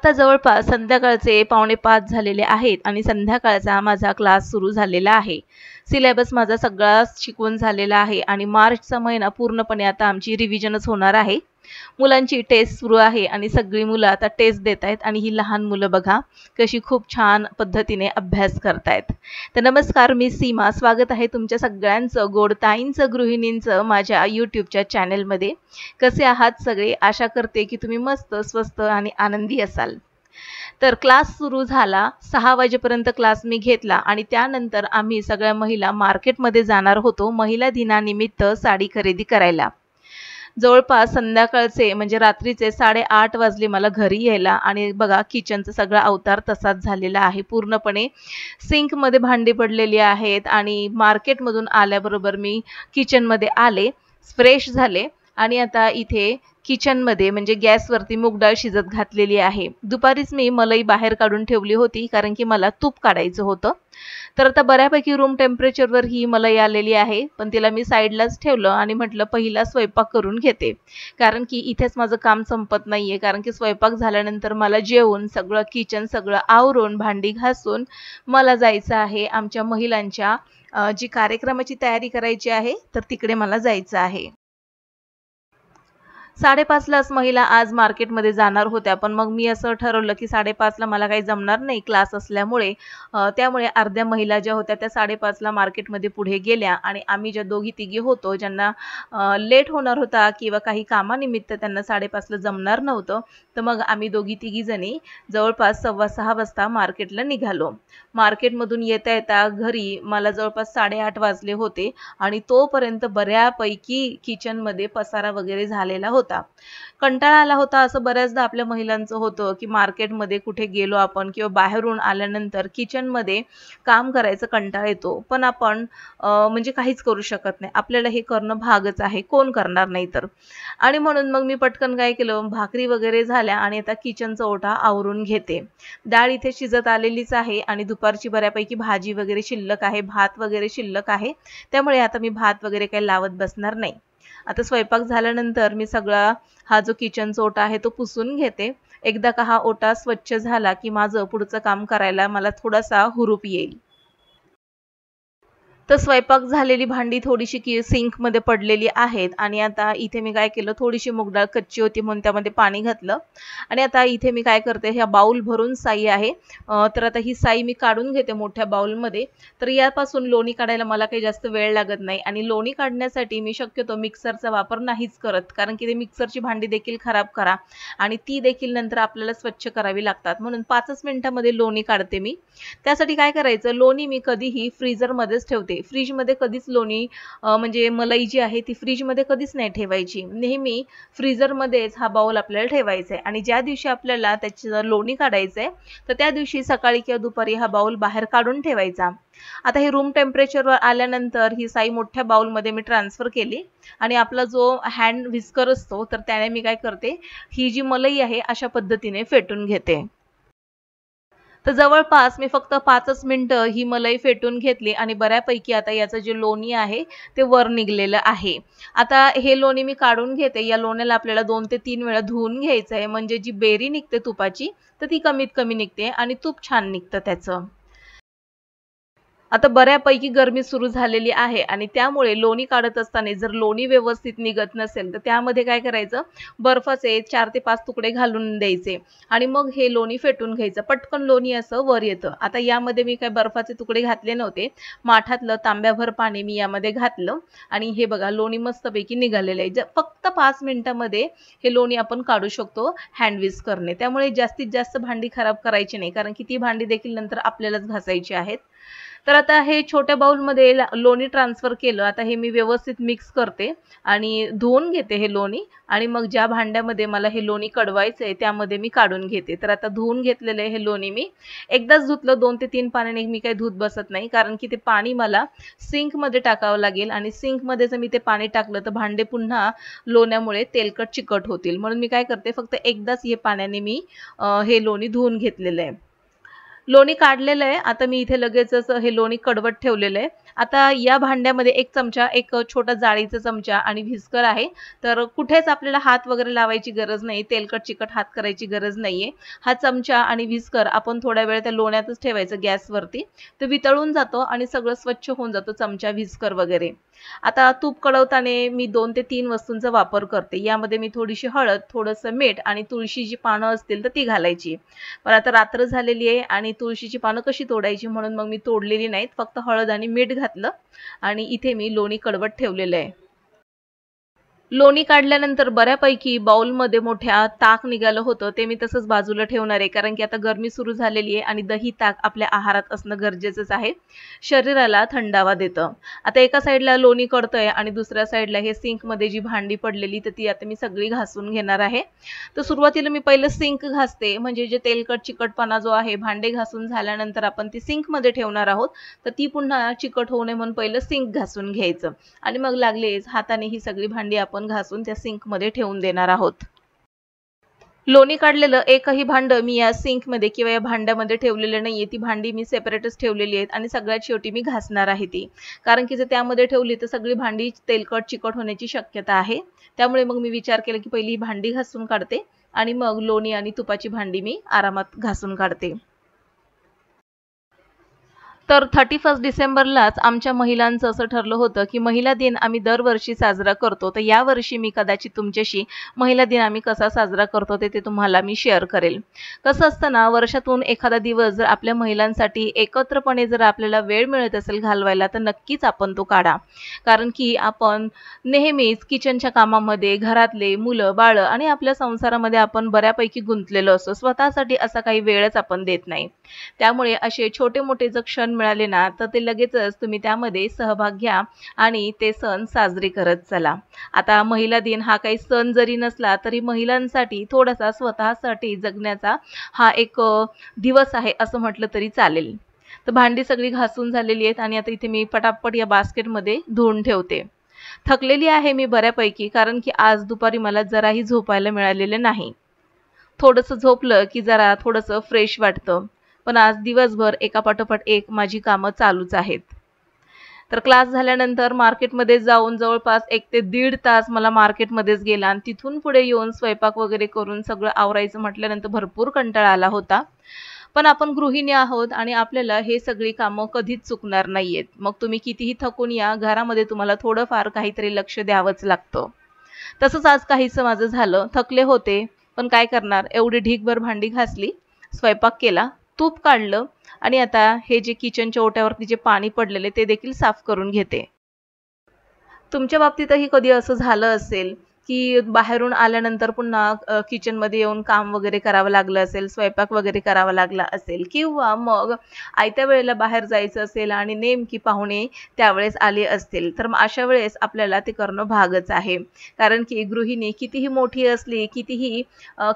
आता जवळपास संध्याकाळचे 4:45 झालेले आहेत आणि संध्याकाळचा माझा क्लास सुरू झालेला आहे। सिलेबस माझा सगळा शिकवून झालेला आहे आणि मार्चचा महिना पूर्णपणे आता आमची रिव्हिजनच होणार आहे। मुलांची टेस्ट सुरू आहे आणि सगळी मुलं आता टेस्ट देत आहेत आणि ही लहान मुलं बघा कशी खूप छान पद्धतीने अभ्यास करतायत। तर नमस्कार, मी सीमा, स्वागत आहे तुमच्या सगळ्यांचं गोडताईंचं गृहिणींचं माझ्या यूट्यूबच्या चॅनलमध्ये। कसे आहात सगळे? आशा करते की तुम्ही मस्त, स्वस्त आणि आनंदी असाल। तर क्लास सुरू झाला, 6 वाजेपर्यंत क्लास मी घेतला आणि त्यानंतर आम्ही सगळ्या महिला मार्केटमध्ये जाणार होतो महिला दिनानिमित्त साडी खरेदी करायला। जवळपास संध्याकाळचे म्हणजे रात्रीचे 8:30 वाजले मला घरी यायला आणि बघा किचनचा सगळा अवतार तसाच झालेला आहे। पूर्णपणे सिंकमध्ये भांडी पडलेली आहेत आणि मार्केटमधून आल्याबरोबर मी किचनमध्ये आले, फ्रेश झाले आणि आता इथे किचनमध्ये म्हणजे गॅसवरती मूग डाळ शिजत घातलेली आहे। दुपारीच मी मलाई बाहेर काढून ठेवली होती कारण की मला तूप काढायचं होतं। तर आता बऱ्यापैकी रूम टेम्परेचरवर ही मलाई आलेली आहे, पण तिला मी साईडलाच ठेवलं आणि म्हटलं पहिला स्वयंपाक करून घेते कारण की इथेच माझं काम संपत नाहीये। कारण की स्वयंपाक झाल्यानंतर मला जेवून सगळं किचन सगळं आवरून भांडी घासून मला जायचं आहे आमच्या महिलांच्या जी कार्यक्रमाची तयारी करायची आहे तर तिकडे मला जायचं आहे। 5:30 लाच महिला आज मार्केटमध्ये जाणार होत्या, पण मग मी असं ठरवलं की 5:30 ला मला काही जमणार नाही क्लास असल्यामुळे। त्यामुळे अर्ध्या महिला ज्या होत्या त्या 5:30 ला मार्केटमध्ये पुढे गेल्या आणि आम्ही ज्या दोघी तिघी होतो ज्यांना लेट होणार होता किंवा काही कामानिमित्त त्यांना 5:30 ला जमणार नव्हतं, तर मग आम्ही दोघी तिघी जणी जवळपास 6:15 वाजता मार्केटला निघालो। मार्केटमधून येता येता घरी मला जवळपास 8:30 वाजले होते आणि तोपर्यंत बऱ्यापैकी किचनमध्ये पसारा वगैरे झालेला होता। कंटाळा आला होता असं बऱ्याचदा आपल्या महिलांचं होतं की मार्केटमध्ये कुठे गेलो आपण किंवा बाहेरून आल्यानंतर किचनमध्ये काम करायचं कंटाळा येतो, पण आपण म्हणजे काहीच करू शकत नाही, आपल्याला हे करणं भागच आहे, कोण करणार नाही तर। आणि म्हणून मग मी पटकन काय केलं, भाकरी वगैरे झाल्या आणि आता किचनचा ओटा आवरून घेते। डाळ इथे शिजत आलेलीच आहे आणि दुपारची बऱ्यापैकी भाजी वगैरे शिल्लक आहे, भात वगैरे शिल्लक आहे, त्यामुळे आता मी भात वगैरे काही लावत बसणार नाही। आता स्वयंपाक झाल्यानंतर मी सगळा हा जो किचनचा ओटा आहे तो पुसून घेते। एकदा का हा ओटा स्वच्छ झाला की माझं पुढचं काम करायला मला थोडासा हुरूप येईल। तर स्वयंपाक झालेली भांडी थोडीशी सिंकमध्ये पडलेली आहेत आणि आता इथे मी काय केलं, थोडीशी मूग डाळ कच्ची होती म्हणून त्यामध्ये पाणी घातलं आणि आता इथे मी काय करते, ह्या बाउल भरून साई आहे, तर आता ही साई मी काढून घेते मोठ्या बाउलमध्ये। तर यापासून लोणी काढायला मला काही जास्त वेळ लागत नाही आणि लोणी काढण्यासाठी मी शक्यतो मिक्सरचा वापर नाहीच करत कारण की ते मिक्सरची भांडी देखील खराब करा आणि ती देखील नंतर आपल्याला स्वच्छ करावी लागतात, म्हणून 5च मिनिटांमध्ये लोणी काढते मी। त्यासाठी काय करायचं, लोणी मी कधीही फ्रीजरमध्येच ठेवते, फ्रीजमध्ये कधीच लोणी म्हणजे मलाई जी आहे ती फ्रीजमध्ये कधीच नाही ठेवायची, नेहमी फ्रीजरमध्येच हा बाउल आपल्याला ठेवायचा आहे। आणि ज्या दिवशी आपल्याला त्याची लोणी काढायचं आहे तर त्या दिवशी सकाळी किंवा दुपारी हा बाउल बाहेर काढून ठेवायचा। आता हे रूम टेम्परेचरवर आल्यानंतर ही साई मोठ्या बाउलमध्ये मी ट्रान्सफर केली आणि आपला जो हँड व्हिस्कर असतो तर त्याने मी काय करते, ही जी मलाई आहे अशा पद्धतीने फेटून घेते। तर जवळपास मी फक्त 5च मिनिटं ही मलाई फेटून घेतली आणि बऱ्यापैकी आता याचं जे लोणी आहे ते वर निघलेलं आहे। आता हे लोणी मी काढून घेते, या लोण्याला आपल्याला 2 ते 3 वेळा धुवून घ्यायचं आहे म्हणजे जी बेरी निघते तुपाची तर ती कमीत कमी निघते आणि तूप छान निघतं त्याचं। आता बऱ्यापैकी गरमी सुरू झालेली आहे आणि त्यामुळे लोणी काढत असताना जर लोणी व्यवस्थित निघत नसेल तर त्यामध्ये काय करायचं, बर्फाचे 4 ते 5 तुकडे घालून द्यायचे आणि मग हे लोणी फेटून घ्यायचं, पटकन लोणी असं वर येतं। आता यामध्ये मी काय बर्फाचे तुकडे घातले नव्हते, माठातलं तांब्याभर पाणी मी यामध्ये घातलं आणि हे बघा लोणी मस्तपैकी निघालेलं आहे। फक्त 5 मिनिटांमध्ये हे लोणी आपण काढू शकतो हँड व्हिस्करने, त्यामुळे जास्तीत जास्त भांडी खराब करायची नाही कारण की ती भांडी देखील नंतर आपल्यालाच घासायची आहेत। तर आता हे छोट्या बाउलमध्ये लोणी ट्रान्सफर केलं, आता हे मी व्यवस्थित मिक्स करते आणि धुवून घेते हे लोणी आणि मग ज्या भांड्यामध्ये मला हे लोणी कडवायचं आहे त्यामध्ये मी काढून घेते। तर आता धुवून घेतलेलं हे लोणी मी एकदाच धुतलं, 2 ते 3 पाण्याने मी काही धुत बसत नाही कारण की ते पाणी मला सिंकमध्ये टाकावं लागेल आणि सिंकमध्ये जर मी ते पाणी टाकलं तर भांडे पुन्हा लोण्यामुळे तेलकट चिकट होतील, म्हणून मी काय करते फक्त एकदाच हे पाण्याने मी हे लोणी धुवून घेतलेलं आहे। लोणी काढलेलं आहे. आता मी इथे लगेचच हे लोणी कडवत ठेवलेलं आहे. आता या भांड्यामध्ये 1 चमचा, एक छोटा जाळीचा चमचा आणि व्हिस्कर आहे. तर कुठेच आपल्याला हात वगैरे लावायची गरज नाही, तेलकट चिकट हात करायची गरज नाहीये. हा चमचा आणि व्हिस्कर आपण थोड्या वेळ त्या लोण्यातच ठेवायचं गॅसवरती. ते वितळून जातो आणि सगळं स्वच्छ होऊन जातं चमचा, व्हिस्कर वगैरे. आता तूप कढवताना मी 2 ते 3 वस्तूंचा वापर करते. यामध्ये मी थोडीशी हळद, थोडंसं मीठ आणि तुळशीची पानं असतील तर ती घालायची. पण आता रात्र झालेली आहे आणि तुळशीची पानं कशी तोडायची म्हणून मग मी तोडलेली नाहीत. फक्त हळद आणि मीठ घातलं आणि इथे मी लोणी कडवत ठेवलेलं आहे. लोणी काढल्यानंतर बऱ्यापैकी बाउलमध्ये मोठ्या ताक निघालं होतं. ते मी तसंच बाजूला ठेवणार आहे. कारण की आता गरमी सुरू झालेली आहे आणि दही ताक आपल्या आहारात असणं गरजेचंच आहे. शरीराला थंडावा देतं. आता एका साईडला लोणी कढतंय आणि दुसऱ्या साईडला हे सिंकमध्ये जी भांडी पडलेली तर ती आता मी सगळी घासून घेणार आहे. तर सुरुवातीला मी पहिलं सिंक घासते. म्हणजे जे तेलकट चिकटपणा जो आहे भांडे घासून झाल्यानंतर आपण ती सिंकमध्ये ठेवणार आहोत. तर ती पुन्हा चिकट होऊ नये म्हणून पहिलं सिंक घासून घ्यायचं आणि मग लागलेच हाताने ही सगळी भांडी आपण घासून त्या सिंकमध्ये ठेवून देणार आहोत. लोणी काढलेलं एकही भांड मी या सिंकमध्ये किंवा या भांड्यामध्ये ठेवलेलं नाहीये. ती भांडी मी सेपरेटच ठेवलेली आहेत आणि सगळ्यात शेवटी मी घासणार आहे ती. कारण की जर त्यामध्ये ठेवली तर सगळी भांडी तेलकट चिकट होण्याची शक्यता आहे. त्यामुळे मग मी विचार केला की पहिली भांडी घासून काढते आणि मग लोणी आणि तुपाची भांडी मी आरामात घासून काढते. तर 31 डिसेंबरलाच आमच्या महिलांचं असं ठरलं होतं की महिला दिन आम्ही दरवर्षी साजरा करतो. तर यावर्षी मी कदाचित तुमच्याशी महिला दिन आम्ही कसा साजरा करतो ते तुम्हाला मी शेअर करेल. कसं असतं ना, वर्षातून एखादा दिवस जर आपल्या महिलांसाठी एकत्रपणे जर आपल्याला वेळ मिळत असेल घालवायला तर नक्कीच आपण तो काढा. कारण की आपण नेहमीच किचनच्या कामामध्ये घरातले मुलं बाळं आणि आपल्या संसारामध्ये आपण बऱ्यापैकी गुंतलेलो असतो. स्वतःसाठी असा काही वेळच आपण देत नाही. त्यामुळे असे छोटे मोठे जर क्षण मिळाले ना तर ते लगेचच तुम्ही त्यामध्ये सहभाग घ्या आणि ते सण साजरे करत चला. आता महिला दिन हा काही सण जरी नसला तरी महिलांसाठी थोडासा स्वतःसाठी जगण्याचा हा एक दिवस आहे असं म्हटलं तरी चालेल. तर भांडी सगळी घासून झालेली आहेत आणि आता इथे मी पटापट या बास्केटमध्ये धुवून ठेवते. थकलेली आहे मी बऱ्यापैकी कारण की आज दुपारी मला जराही झोपायला मिळालेले नाही. थोडंसं झोपलं की जरा थोडंसं फ्रेश वाटतं. पण आज दिवसभर एकापाठोपाठ एक माझी कामं चालूच आहेत. तर क्लास झाल्यानंतर मार्केटमध्ये जाऊन जवळपास 1 ते 1.5 तास मला मार्केटमध्येच गेला आणि तिथून पुढे येऊन स्वयंपाक वगैरे करून सगळं आवरायचं म्हटल्यानंतर भरपूर कंटाळा आला होता. पण आपण गृहिणी आहोत आणि आपल्याला हे सगळी कामं कधीच चुकणार नाहीयेत. मग तुम्ही कितीही थकून या, घरामध्ये तुम्हाला थोडंफार काहीतरी लक्ष द्यावंच लागतं. तसंच आज काहीसं माझं झालं. थकले होते, पण काय करणार, एवढी ढीगभर भांडी घासली, स्वयंपाक केला, तूप काढलं आणि आता हे जे किचनच्या ओट्यावरती जे पाणी पडलेले ते देखील साफ करून घेते. तुमच्या बाबतीतही कधी असं झालं असेल की बाहेरून आल्यानंतर पुन्हा किचनमध्ये येऊन काम वगैरे करावं लागलं असेल, स्वयंपाक वगैरे करावा लागला असेल किंवा मग आयत्या वेळेला बाहेर जायचं असेल आणि नेमकी पाहुणे त्यावेळेस आले असतील, तर मग अशा वेळेस आपल्याला ते करणं भागच आहे. कारण की गृहिणी कितीही मोठी असली, कितीही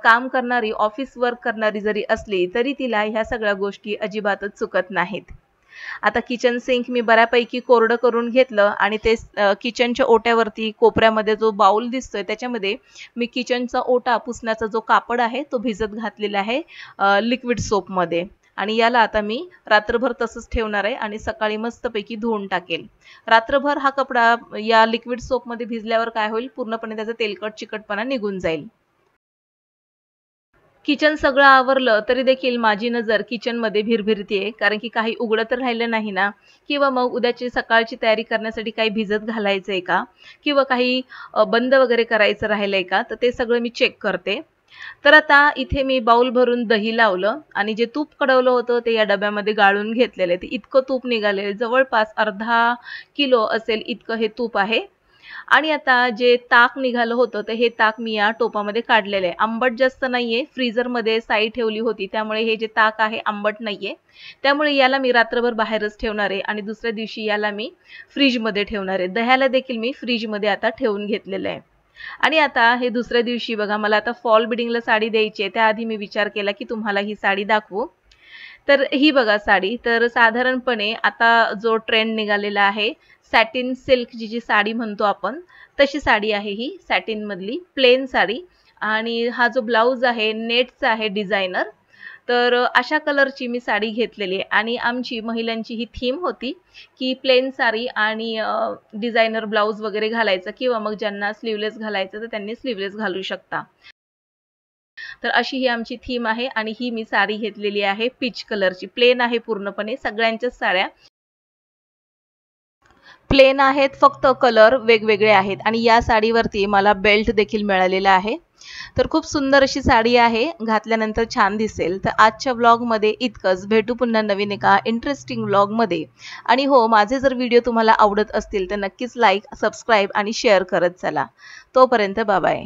काम करणारी, ऑफिस वर्क करणारी जरी असली तरी तिला ह्या सगळ्या गोष्टी अजिबातच चुकत नाहीत. आता किचन सिंक मी बऱ्यापैकी कोरडं करून घेतलं आणि ते किचनच्या ओट्यावरती कोपऱ्यामध्ये जो बाउल दिसतोय त्याच्यामध्ये मी किचनचा ओटा पुसण्याचा जो कापड आहे तो भिजत घातलेला आहे लिक्विड सोपमध्ये आणि याला आता मी रात्रभर तसंच ठेवणार आहे आणि सकाळी मस्तपैकी धुवून टाकेल. रात्रभर हा कपडा या लिक्विड सोपमध्ये भिजल्यावर काय होईल, पूर्णपणे त्याचा तेलकट चिकटपणा निघून जाईल. किचन सगळं आवरलं तरी देखील माझी नजर किचनमध्ये भिरभिरतीये कारण की काही उघडं तर राहिलं नाही ना, किंवा मग उद्याची सकाळची तयारी करण्यासाठी काही भिजत घालायचंय का किंवा काही बंद वगैरे करायचं राहिलंय का, तर ते सगळं मी चेक करते. तर आता इथे मी बाउल भरून दही लावलं आणि जे तूप कढवलं होतं ते या डब्यामध्ये गाळून घेतलेलं आहे. ते इतकं तूप निघालेलं, जवळपास अर्धा किलो असेल इतकं हे तूप आहे. आणि आता जे ताक निघालं होतं तर हे ताक मी या टोपामध्ये काढलेलं आहे. आंबट जास्त नाहीये, फ्रीजरमध्ये साई ठेवली होती त्यामुळे हे जे ताक आहे आंबट नाहीये. त्यामुळे याला मी रात्रभर बाहेरच ठेवणार आहे आणि दुसऱ्या दिवशी याला मी फ्रीजमध्ये ठेवणार आहे. दह्याला देखील मी फ्रीजमध्ये आता ठेवून घेतलेलं आहे. आणि आता हे दुसऱ्या दिवशी बघा, मला आता फॉल बिडिंगला साडी द्यायची आहे. त्याआधी मी विचार केला की तुम्हाला ही साडी दाखवू. तर ही बघा साडी, तर साधारणपणे आता जो ट्रेंड निघालेला आहे सॅटिन सिल्क जी साडी म्हणतो आपण, तशी साडी आहे ही, सॅटिन मधली प्लेन साडी. आणि हा जो ब्लाउज आहे नेटचा आहे डिझायनर. तर अशा कलरची मी साडी घेतलेली आहे आणि आमची महिलांची ही थीम होती की प्लेन साडी आणि डिझायनर ब्लाऊज वगैरे घालायचं किंवा मग ज्यांना स्लीवलेस घालायचं तर त्यांनी स्लीवलेस घालू शकता। तर अशी ही आमची थीम आहे आणि ही मी साडी घेतलेली आहे पीच कलरची, प्लेन आहे पूर्णपणे, सगळ्यांच्याच साड्या प्लेन आहेत, फक्त कलर वेगवेगळे आहेत आणि या साडीवरती मला बेल्ट देखील मिळालेला आहे। तर खूप सुंदर अशी साडी आहे, घातल्यानंतर छान दिसेल। तर आजच्या व्लॉगमध्ये इतकंच, भेटू पुन्हा नवीन एका इंटरेस्टिंग व्लॉगमध्ये। आणि हो, माझे जर व्हिडिओ तुम्हाला आवडत असतील तर नक्कीच लाईक, सबस्क्राईब आणि शेअर करत चला। तोपर्यंत बाय बाय।